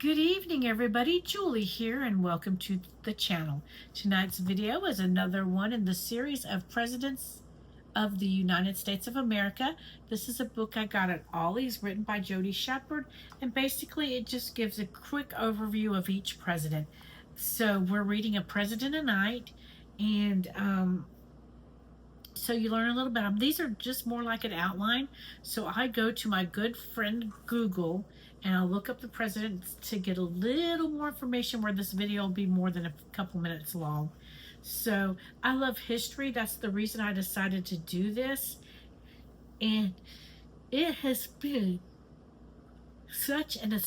Good evening, everybody. Julie here, and welcome to the channel. Tonight's video is another one in the series of Presidents of the United States of America. This is a book I got at Ollie's, written by Jody Shepard, and basically it just gives a quick overview of each president. So we're reading a president a night, and so you learn a little bit. These are just more like an outline. So I go to my good friend Google and I'll look up the presidents to get a little more information, where this video will be more than a couple minutes long. So I love history. That's the reason I decided to do this. And it has been such an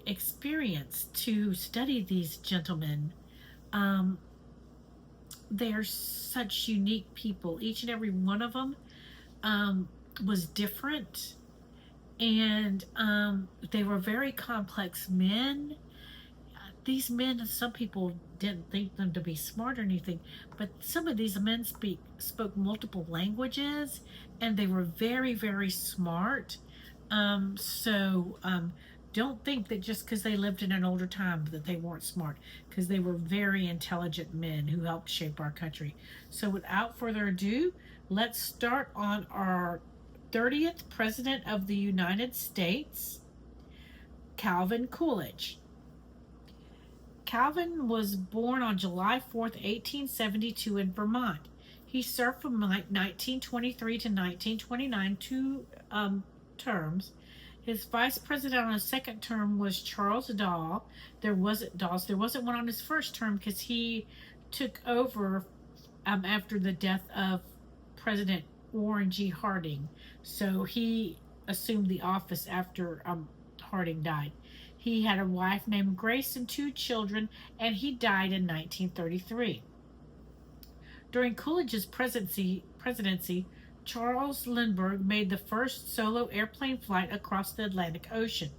experience to study these gentlemen. They're such unique people. Each and every one of them was different, and they were very complex men. These men, some people didn't think them to be smart or anything, but some of these men spoke multiple languages, and they were very, very smart. Don't think that just because they lived in an older time that they weren't smart, because they were very intelligent men who helped shape our country. So without further ado, let's start on our 30th President of the United States, Calvin Coolidge. Calvin was born on July 4th, 1872 in Vermont. He served from 1923 to 1929, two terms. His vice president on his second term was Charles Dawes. There wasn't one on his first term because he took over after the death of President Warren G. Harding. So he assumed the office after Harding died. He had a wife named Grace and two children, and he died in 1933. During Coolidge's presidency, Charles Lindbergh made the first solo airplane flight across the Atlantic Ocean.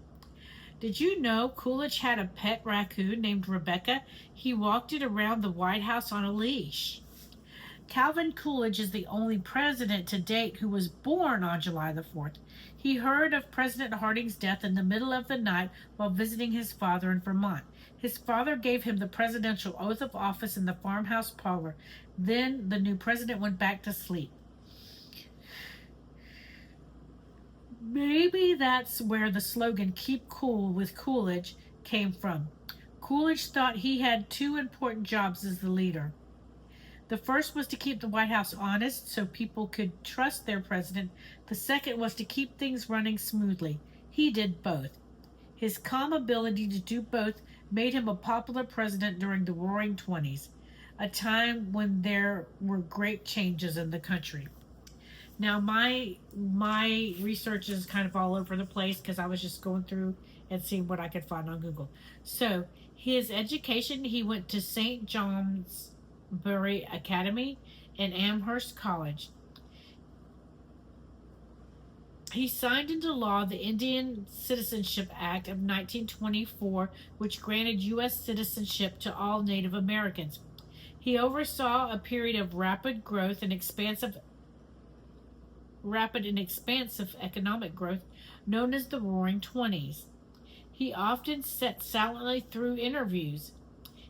Did you know Coolidge had a pet raccoon named Rebecca? He walked it around the White House on a leash. Calvin Coolidge is the only president to date who was born on July the 4th. He heard of President Harding's death in the middle of the night while visiting his father in Vermont. His father gave him the presidential oath of office in the farmhouse parlor. Then the new president went back to sleep. Maybe that's where the slogan "Keep Cool with Coolidge" came from. Coolidge thought he had two important jobs as the leader. The first was to keep the White House honest so people could trust their president. The second was to keep things running smoothly. He did both. His calm ability to do both made him a popular president during the Roaring '20s, a time when there were great changes in the country. Now, my research is kind of all over the place because I was just going through and seeing what I could find on Google. So, his education, he went to St. Johnsbury Academy and Amherst College. He signed into law the Indian Citizenship Act of 1924, which granted U.S. citizenship to all Native Americans. He oversaw a period of rapid and expansive economic growth known as the Roaring '20s. He often sat silently through interviews.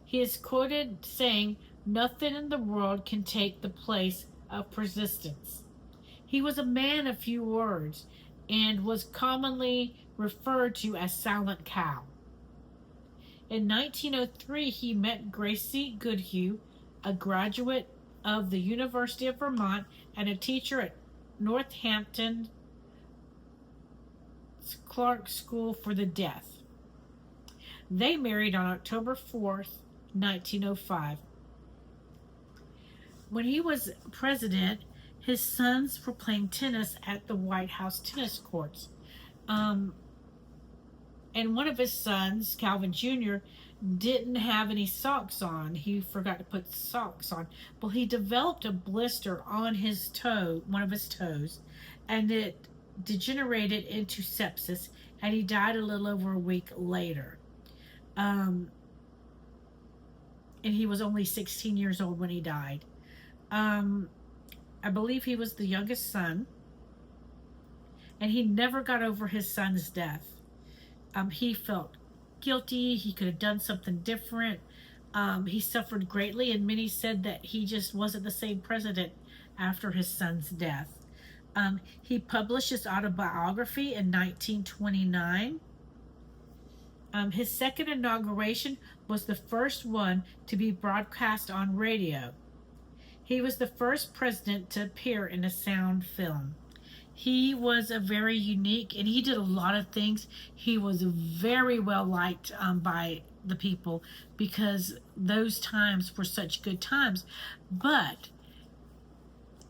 He is quoted saying, "Nothing in the world can take the place of persistence." He was a man of few words and was commonly referred to as Silent Cal. In 1903, he met Gracie Goodhue, a graduate of the University of Vermont and a teacher at Northampton Clark School for the Deaf. They married on October 4th, 1905. When he was president, his sons were playing tennis at the White House tennis courts. And one of his sons, Calvin Jr., didn't have any socks on. He forgot to put socks on. Well, he developed a blister on his toe, one of his toes, and it degenerated into sepsis, and he died a little over a week later. And he was only 16 years old when he died. I believe he was the youngest son, and he never got over his son's death. He felt guilty. He could have done something different. He suffered greatly, and many said that he just wasn't the same president after his son's death. He published his autobiography in 1929. His second inauguration was the first one to be broadcast on radio. He was the first president to appear in a sound film. He was a very unique, and he did a lot of things. He was very well liked by the people because those times were such good times. But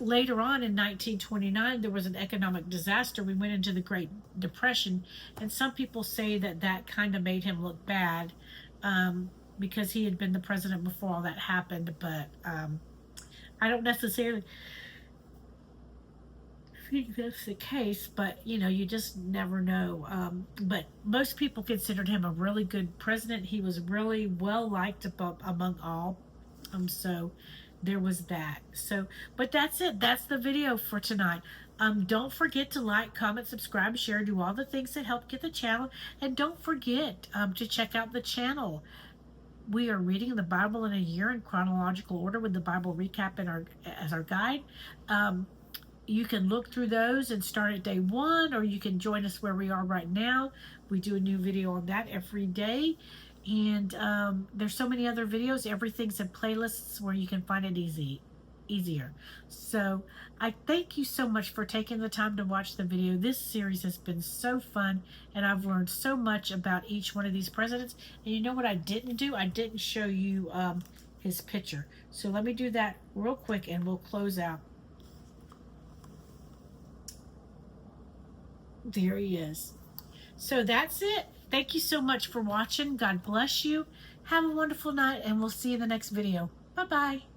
later on in 1929, there was an economic disaster. We went into the Great Depression, and some people say that that kind of made him look bad because he had been the president before all that happened. But I don't necessarily think that's the case, but you just never know. But most people considered him a really good president. He was really well liked among all. So there was that. So, but that's it. That's the video for tonight. Don't forget to like, comment, subscribe, share, do all the things that help get the channel. And don't forget to check out the channel. We are reading the Bible in a year in chronological order with the Bible recap as our guide. You can look through those and start at day 1, or you can join us where we are right now. We do a new video on that every day. And there's so many other videos. Everything's in playlists where you can find it easier. So I thank you so much for taking the time to watch the video. This series has been so fun, and I've learned so much about each one of these presidents. And you know what I didn't do? I didn't show you his picture. So let me do that real quick, and we'll close out. There he is. So that's it. Thank you so much for watching. God bless you. Have a wonderful night, and we'll see you in the next video. Bye-bye.